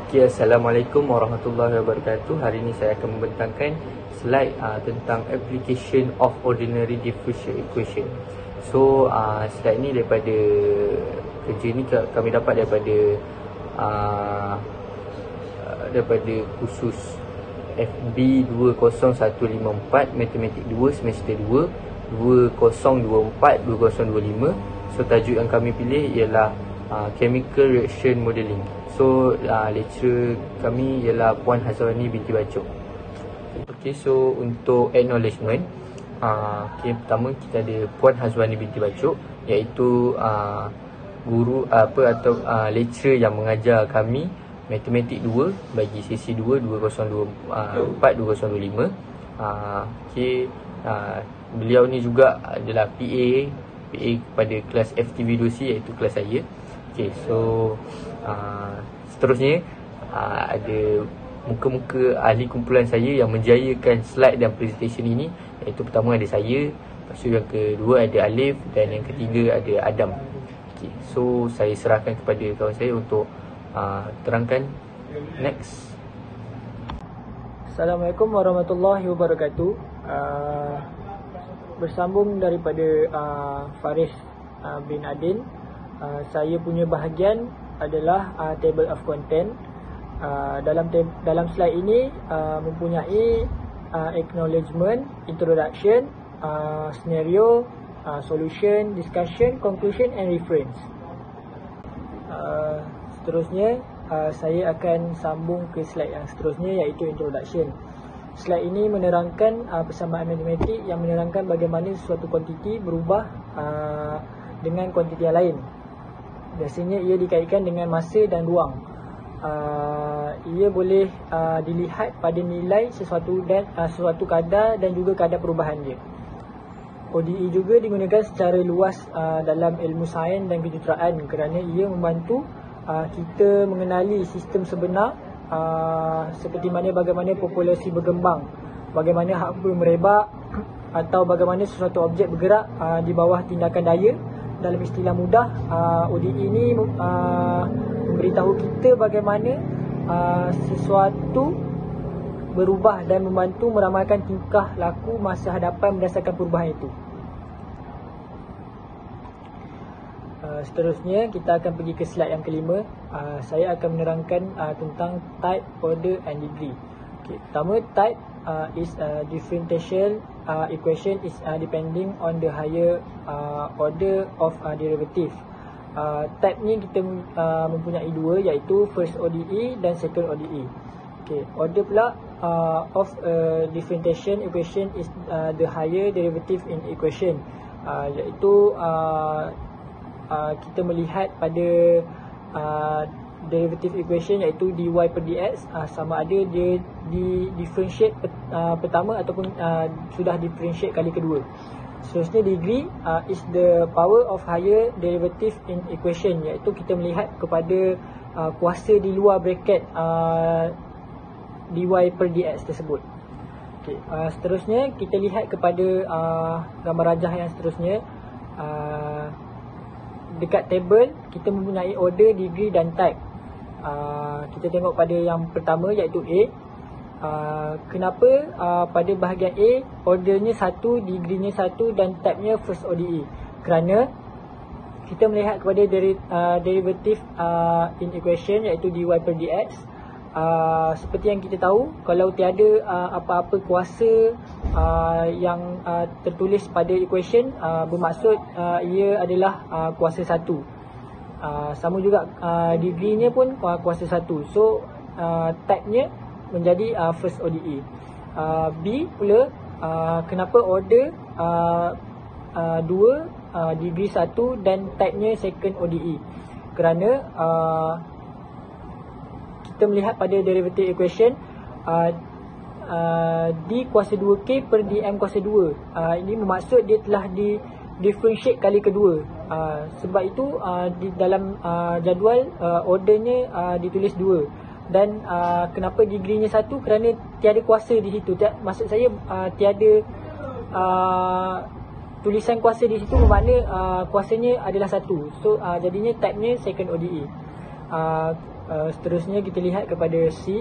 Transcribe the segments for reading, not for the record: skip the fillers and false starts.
Okay, Assalamualaikum warahmatullahi wabarakatuh. Hari ini saya akan membentangkan slide tentang application of ordinary differential equation. So, slide ni daripada kerja ni kami dapat daripada kursus FB 20154 Matematik 2 semester 2 2024-2025. So, tajuk yang kami pilih ialah Chemical Reaction Modeling. So, lecturer kami ialah Puan Hazwani binti Bacok. Okay, so untuk acknowledgement, pertama kita ada Puan Hazwani binti Bacok, iaitu guru atau lecturer yang mengajar kami Matematik 2 bagi sesi 2 2024-2025. Okay, beliau ni juga adalah PA kepada kelas FTV2C, iaitu kelas saya. Okay, so seterusnya ada muka-muka ahli kumpulan saya yang menjayakan slide dan presentation ini, iaitu pertama ada saya, lepas tu yang kedua ada Alif, dan yang ketiga ada Adam. Okay, so saya serahkan kepada kawan saya untuk terangkan. Next. Assalamualaikum warahmatullahi wabarakatuh. Bersambung daripada Faris bin Adin, saya punya bahagian adalah table of content. Dalam slide ini mempunyai acknowledgement, introduction, scenario, solution, discussion, conclusion and reference. Seterusnya saya akan sambung ke slide yang seterusnya, iaitu introduction. Slide ini menerangkan persamaan matematik yang menerangkan bagaimana sesuatu kuantiti berubah dengan kuantiti yang lain. Biasanya ia dikaitkan dengan masa dan ruang. Ia boleh dilihat pada nilai sesuatu kadar dan juga kadar perubahan dia. ODE juga digunakan secara luas dalam ilmu sains dan kejuruteraan kerana ia membantu kita mengenali sistem sebenar, seperti mana bagaimana populasi berkembang, bagaimana haba merebak, atau bagaimana sesuatu objek bergerak di bawah tindakan daya. Dalam istilah mudah, ODE ini memberitahu kita bagaimana sesuatu berubah dan membantu meramalkan tingkah laku masa hadapan berdasarkan perubahan itu. Seterusnya kita akan pergi ke slide yang kelima. Saya akan menerangkan tentang type, order and degree. Okay, pertama, type is a differential equation is depending on the higher order of derivative. Type ni kita mempunyai dua, iaitu first ODE dan second ODE. Okay, order pula of a differential equation is the higher derivative in equation, iaitu kita melihat pada derivative equation, iaitu dy per dx, sama ada dia di differentiate pertama ataupun sudah differentiate kali kedua. Seterusnya, degree is the power of higher derivative in equation, iaitu kita melihat kepada kuasa di luar bracket dy per dx tersebut. Okay, seterusnya kita lihat kepada gambar rajah yang seterusnya. Dekat table kita mempunyai order, degree dan type. Kita tengok pada yang pertama, iaitu A. Kenapa pada bahagian A ordernya 1, degree-nya 1 dan type-nya first ODE? Kerana kita melihat kepada derivative in equation, iaitu dy per dx. Seperti yang kita tahu, kalau tiada apa-apa kuasa yang tertulis pada equation, bermaksud ia adalah kuasa 1. Sama juga degree-nya pun kuasa 1. So type-nya menjadi first ODE. B pula, kenapa order 2, degree 1 dan type-nya second ODE? Kerana kita melihat pada derivative equation d kuasa 2k per dm kuasa 2. Ini bermaksud dia telah differentiate kali kedua. Sebab itu di dalam jadual ordernya ditulis 2. Dan kenapa degree-nya 1? Kerana tiada kuasa di situ. Maksud saya tiada tulisan kuasa di situ, bermakna kuasanya adalah 1. So jadinya type-nya second ODE. Seterusnya kita lihat kepada C.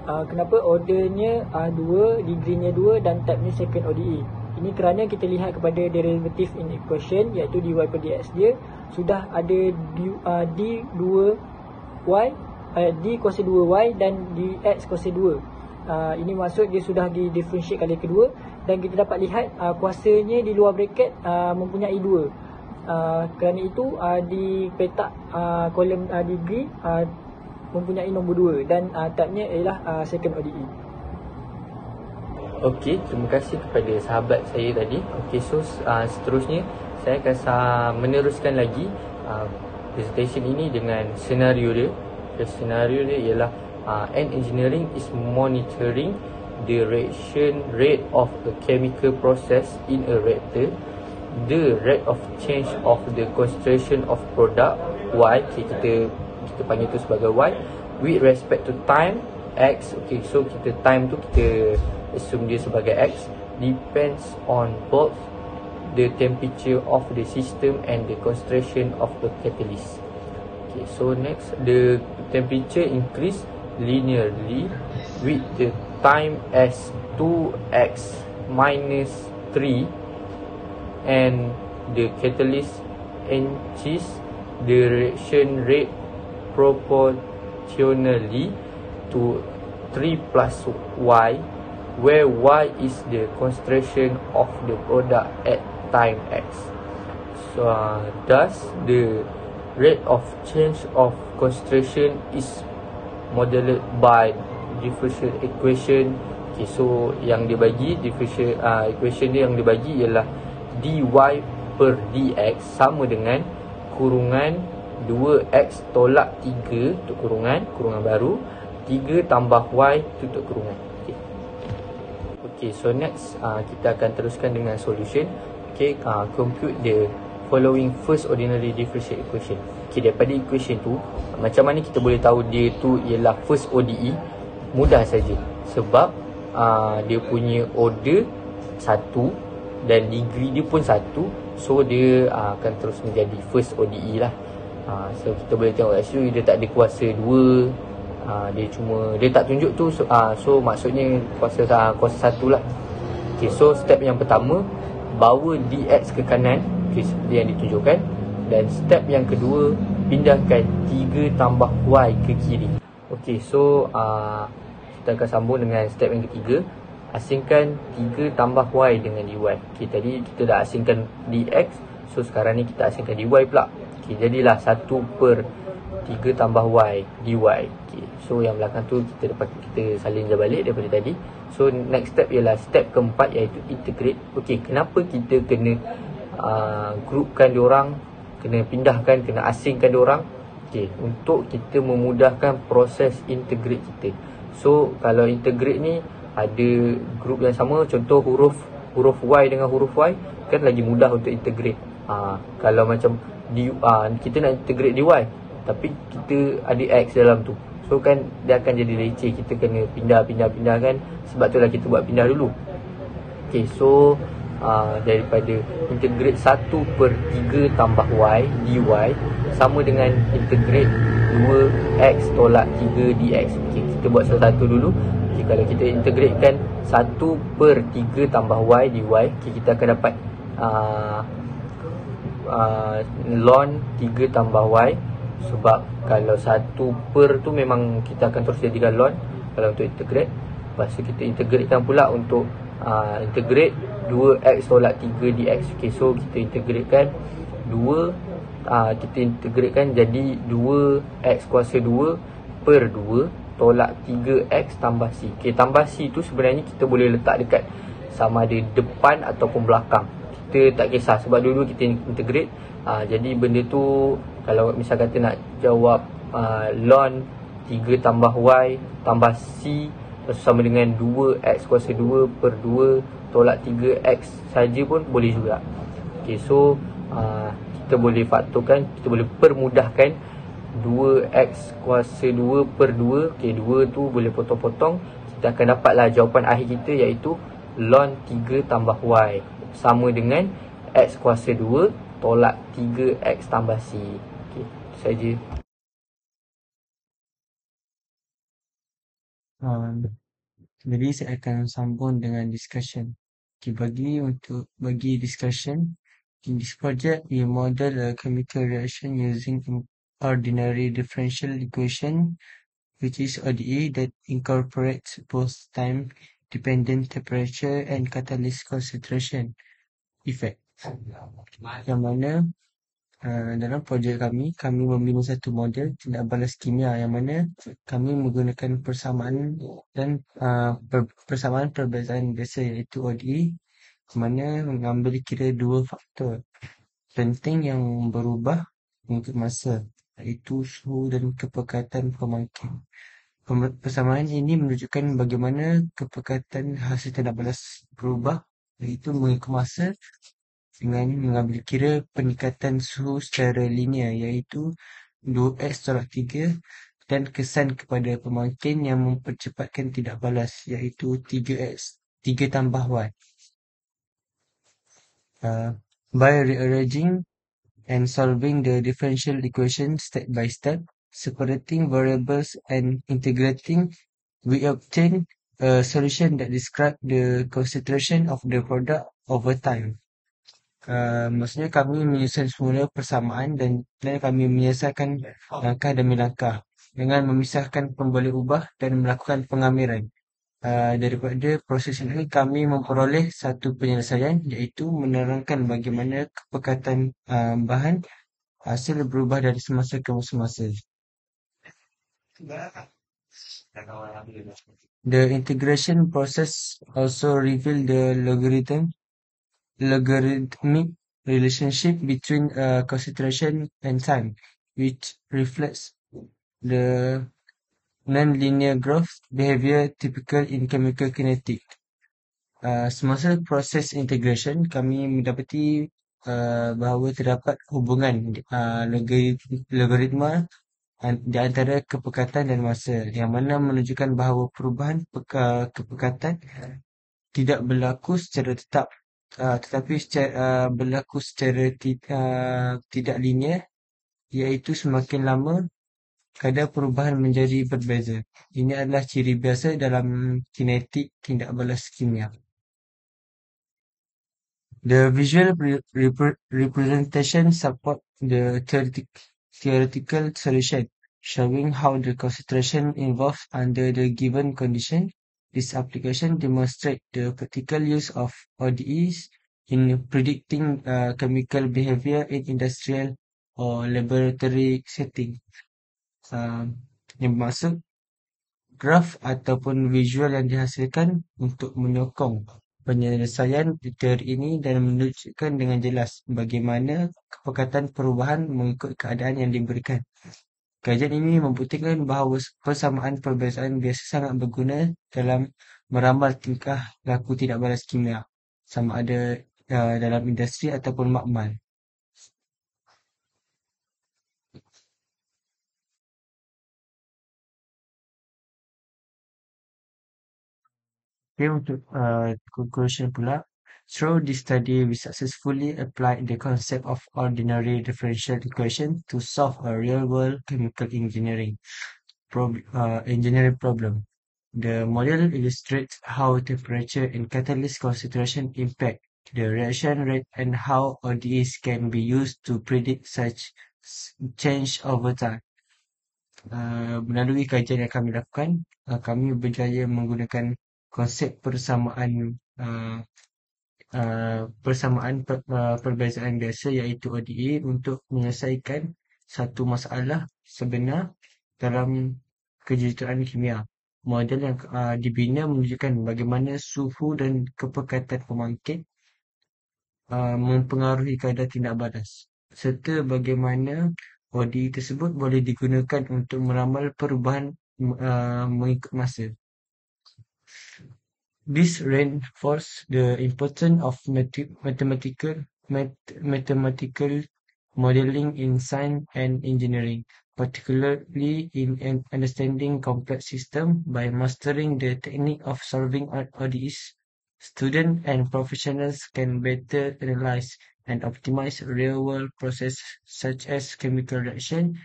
Kenapa ordernya 2, degree-nya 2 dan type-nya second ODE. Ini kerana kita lihat kepada derivative in equation, iaitu dy per dx dia sudah ada d2y, d kuasa 2y dan dx kuasa 2. Ini maksud dia sudah di differentiate kali kedua, dan kita dapat lihat kuasanya di luar bracket mempunyai 2. Kerana itu di petak kolom degree mempunyai nombor 2 dan type-nya ialah second ODE. Okey, terima kasih kepada sahabat saya tadi. Okey, so seterusnya saya akan meneruskan lagi presentation ini dengan senario dia. Senario dia ialah an engineering is monitoring the reaction rate of a chemical process in a reactor, the rate of change of the concentration of product Y, kita panggil tu sebagai Y, with respect to time X. Okay, so kita time tu kita assume dia sebagai X, depends on both the temperature of the system and the concentration of the catalyst. Okay, so next, the temperature increase linearly with the time as 2x minus 3 and the catalyst changes the reaction rate proportionally to 3 plus y, where y is the concentration of the product at time x. So thus the rate of change of concentration is modeled by differential equation. Okay, so yang dibagi differential equation dia yang dibagi ialah dy per dx sama dengan kurungan 2x tolak 3 untuk kurungan baru, 3 tambah y tutup kurungan. Okay, so next kita akan teruskan dengan solution. Okay, compute the following first ordinary differential equation. Okay, daripada equation tu, macam mana kita boleh tahu dia tu ialah first ODE? Mudah saja, sebab dia punya order 1 dan degree dia pun 1, so dia akan terus menjadi first ODE lah. So kita boleh tengok actually dia tak ada kuasa 2, dia tak tunjuk tu, so maksudnya kuasa 1 lah. Okay, so step yang pertama, bawa dx ke kanan, okay, seperti yang ditunjukkan. Dan step yang kedua, pindahkan 3 tambah y ke kiri. Okay, so kita akan sambung dengan step yang ketiga, asingkan 3 tambah y dengan dy. Okay, tadi kita dah asingkan dx, so sekarang ni kita asingkan dy pula. Okay, jadilah 1 per 3 tambah y dy. Okay, so yang belakang tu kita salin je balik daripada tadi. So next step ialah step keempat, iaitu integrate. Okay, kenapa kita kena groupkan diorang, kena pindahkan, kena asingkan diorang? Okay, untuk kita memudahkan proses integrate kita. So kalau integrate ni ada group yang sama, contoh huruf y dengan huruf y, kan lagi mudah untuk integrate. Kalau macam kita nak integrate dy tapi kita ada x dalam tu, so kan dia akan jadi leceh, kita kena pindah kan. Sebab tu lah kita buat pindah dulu. Okay, so daripada integrate 1 per 3 tambah y dy sama dengan integrate 2x tolak 3 dx. Okay, kita buat satu-satu dulu. Okay, kalau kita integratekan 1 per 3 tambah y dy, okay, kita akan dapat ln 3 tambah y. Sebab kalau 1 per tu memang kita akan terus jadikan ln kalau untuk integrate. Lepas tu kita integratekan pula untuk integrate 2x tolak 3 dx. Okay, so kita integratekan 2, kita integratekan jadi 2x kuasa 2 per 2 tolak 3x tambah c. Okay, tambah c tu sebenarnya kita boleh letak dekat sama ada depan ataupun belakang, kita tak kisah, sebab dulu kita integrate. Jadi benda tu kalau misal kata nak jawab ln 3 tambah y tambah c sama dengan 2x kuasa 2 per 2 tolak 3x saja pun boleh juga. Okay, so kita boleh faktorkan, kita boleh permudahkan 2x kuasa 2 per 2. Okay, 2 tu boleh potong-potong, kita akan dapatlah jawapan akhir kita, iaitu ln 3 tambah y sama dengan x kuasa 2 tolak 3x tambah c. Okay, itu saja. Um, jadi saya akan sambung dengan discussion. Okay, bagi discussion, in this project we model a chemical reaction using ordinary differential equation, which is ODE, that incorporates both time-dependent temperature and catalyst concentration effect. Yang mana dalam projek kami membina satu model tindak balas kimia yang mana kami menggunakan persamaan dan persamaan perbezaan biasa iaitu ODE, di mana mengambil kira dua faktor penting yang berubah mengikut masa, iaitu suhu dan kepekatan pemangkit. Persamaan ini menunjukkan bagaimana kepekatan hasil tindak balas berubah, iaitu mengikut masa, dengan mengambil kira peningkatan suhu secara linear, iaitu 2x-3, dan kesan kepada pemangkin yang mempercepatkan tindak balas, iaitu 3x, 3 tambah 1. By rearranging and solving the differential equation step by step, separating variables and integrating, we obtain a solution that describes the concentration of the product over time. Maksudnya kami menyusun semula persamaan dan kami menyelesaikan langkah demi langkah dengan memisahkan pemboleh ubah dan melakukan pengamiran. Daripada proses ini kami memperoleh satu penyelesaian, iaitu menerangkan bagaimana kepekatan bahan hasil berubah dari semasa ke semasa. The integration process also reveal the logarithmic relationship between concentration and time, which reflects the non-linear growth behavior typical in chemical kinetics. Semasa proses integration, kami mendapati bahawa terdapat hubungan logaritma di antara kepekatan dan masa, yang mana menunjukkan bahawa perubahan kepekatan tidak berlaku secara tetap, tetapi berlaku secara tidak linear, iaitu semakin lama kadar perubahan menjadi berbeza. Ini adalah ciri biasa dalam kinetik tindak balas kimia. The visual representation support the theoretical solution, showing how the concentration involved under the given condition. This application demonstrates the practical use of ODEs in predicting chemical behavior in industrial or laboratory setting. Yang bermaksud graf ataupun visual yang dihasilkan untuk menyokong penyelesaian teori ini dan menunjukkan dengan jelas bagaimana kepekatan perubahan mengikut keadaan yang diberikan. Kajian ini membuktikan bahawa persamaan perbezaan biasa sangat berguna dalam meramal tingkah laku tindak balas kimia, sama ada dalam industri ataupun makmal. Okay, untuk conclusion pula, through this study we successfully applied the concept of ordinary differential equation to solve a real-world chemical engineering problem. The model illustrates how temperature and catalyst concentration impact the reaction rate and how ODEs can be used to predict such change over time. Melalui kajian yang kami lakukan, kami berjaya menggunakan konsep persamaan perbezaan biasa, iaitu ODE, untuk menyelesaikan satu masalah sebenar dalam kejuruteraan kimia. Model yang dibina menunjukkan bagaimana suhu dan kepekatan pemangkit mempengaruhi kadar tindak balas, serta bagaimana ODE tersebut boleh digunakan untuk meramal perubahan mengikut masa. This reinforces the importance of mathematical modeling in science and engineering, particularly in understanding complex systems. By mastering the technique of solving ODEs, students and professionals can better analyze and optimize real-world processes such as chemical reaction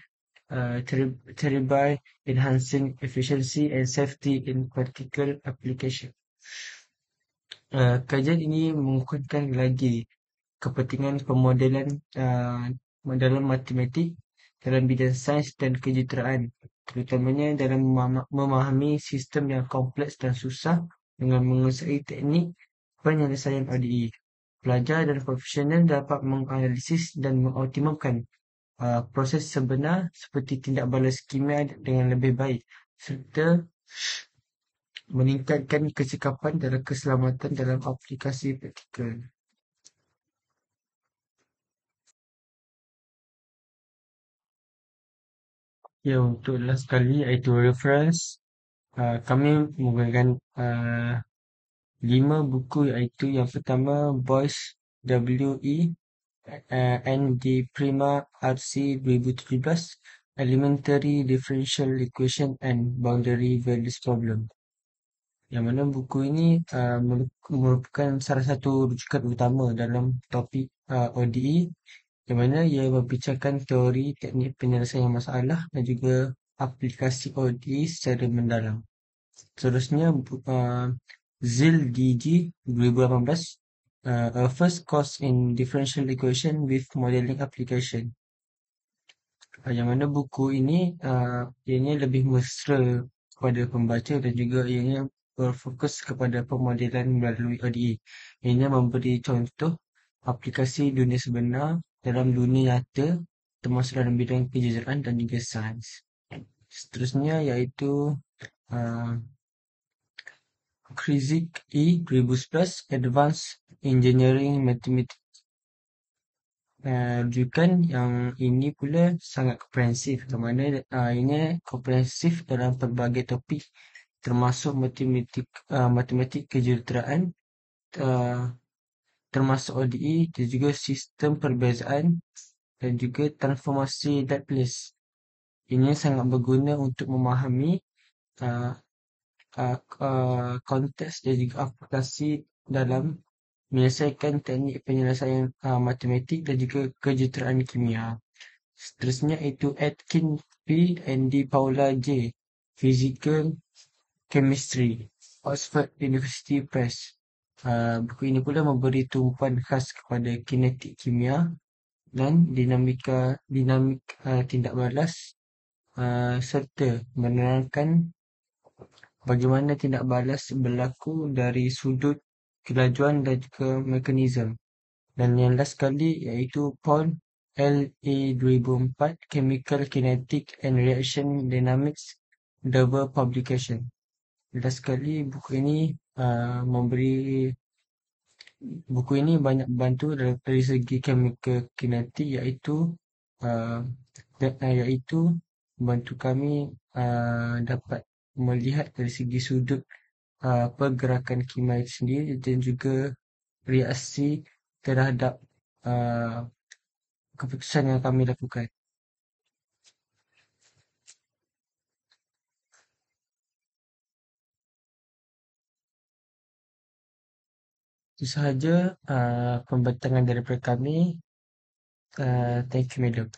thereby enhancing efficiency and safety in practical application. Kajian ini mengukuhkan lagi kepentingan pemodelan dalam matematik dalam bidang sains dan kejuruteraan, terutamanya dalam memahami sistem yang kompleks dan susah dengan menguasai teknik penyelesaian ODE. Pelajar dan profesional dapat menganalisis dan mengoptimalkan proses sebenar seperti tindak balas kimia dengan lebih baik serta meningkatkan kecekapan dalam keselamatan dalam aplikasi praktikal. Ya, untuk last kali iaitu reference, kami menggunakan 5 buku iaitu yang pertama Boyce W.E. and the Prima RC 2017 Elementary Differential Equation and Boundary Values Problem. Yang mana buku ini merupakan salah satu rujukan utama dalam topik ODE, yang mana ia membincangkan teori teknik penyelesaian masalah dan juga aplikasi ODE secara mendalam. Seterusnya ZIL DG 2018, a first course in differential equation with modeling application. Yang mana buku ini ianya lebih mesra kepada pembaca dan juga ianya berfokus kepada pemodelan melalui ODE. Ianya memberi contoh aplikasi dunia sebenar dalam dunia nyata termasuk dalam bidang kejuruteraan dan juga sains. Seterusnya iaitu Krzyk E. 2011 Advanced Engineering Mathematics. Rujukan yang ini pula sangat komprehensif, di mana ini komprehensif dalam pelbagai topik termasuk matematik kejuruteraan, termasuk ODE dan juga sistem perbezaan dan juga transformasi Laplace. Ini sangat berguna untuk memahami konteks dan juga aplikasi dalam menyelesaikan teknik penyelesaian matematik dan juga kejuruteraan kimia. Seterusnya itu Atkin P. and D. Paula J. Physical Chemistry, Oxford University Press. Buku ini pula memberi tumpuan khas kepada kinetik kimia dan dinamik tindak balas serta menerangkan bagaimana tindak balas berlaku dari sudut kelajuan dan juga mekanisme. Dan yang last kali iaitu Paul L. A. 2004 Chemical Kinetic and Reaction Dynamics, double publication. Last kali buku ini banyak membantu dari segi chemical kinetic iaitu membantu kami dapat melihat dari segi sudut pergerakan kimia itu sendiri dan juga reaksi terhadap keputusan yang kami lakukan. Itu sahaja pembentangan daripada kami. Thank you, Madam.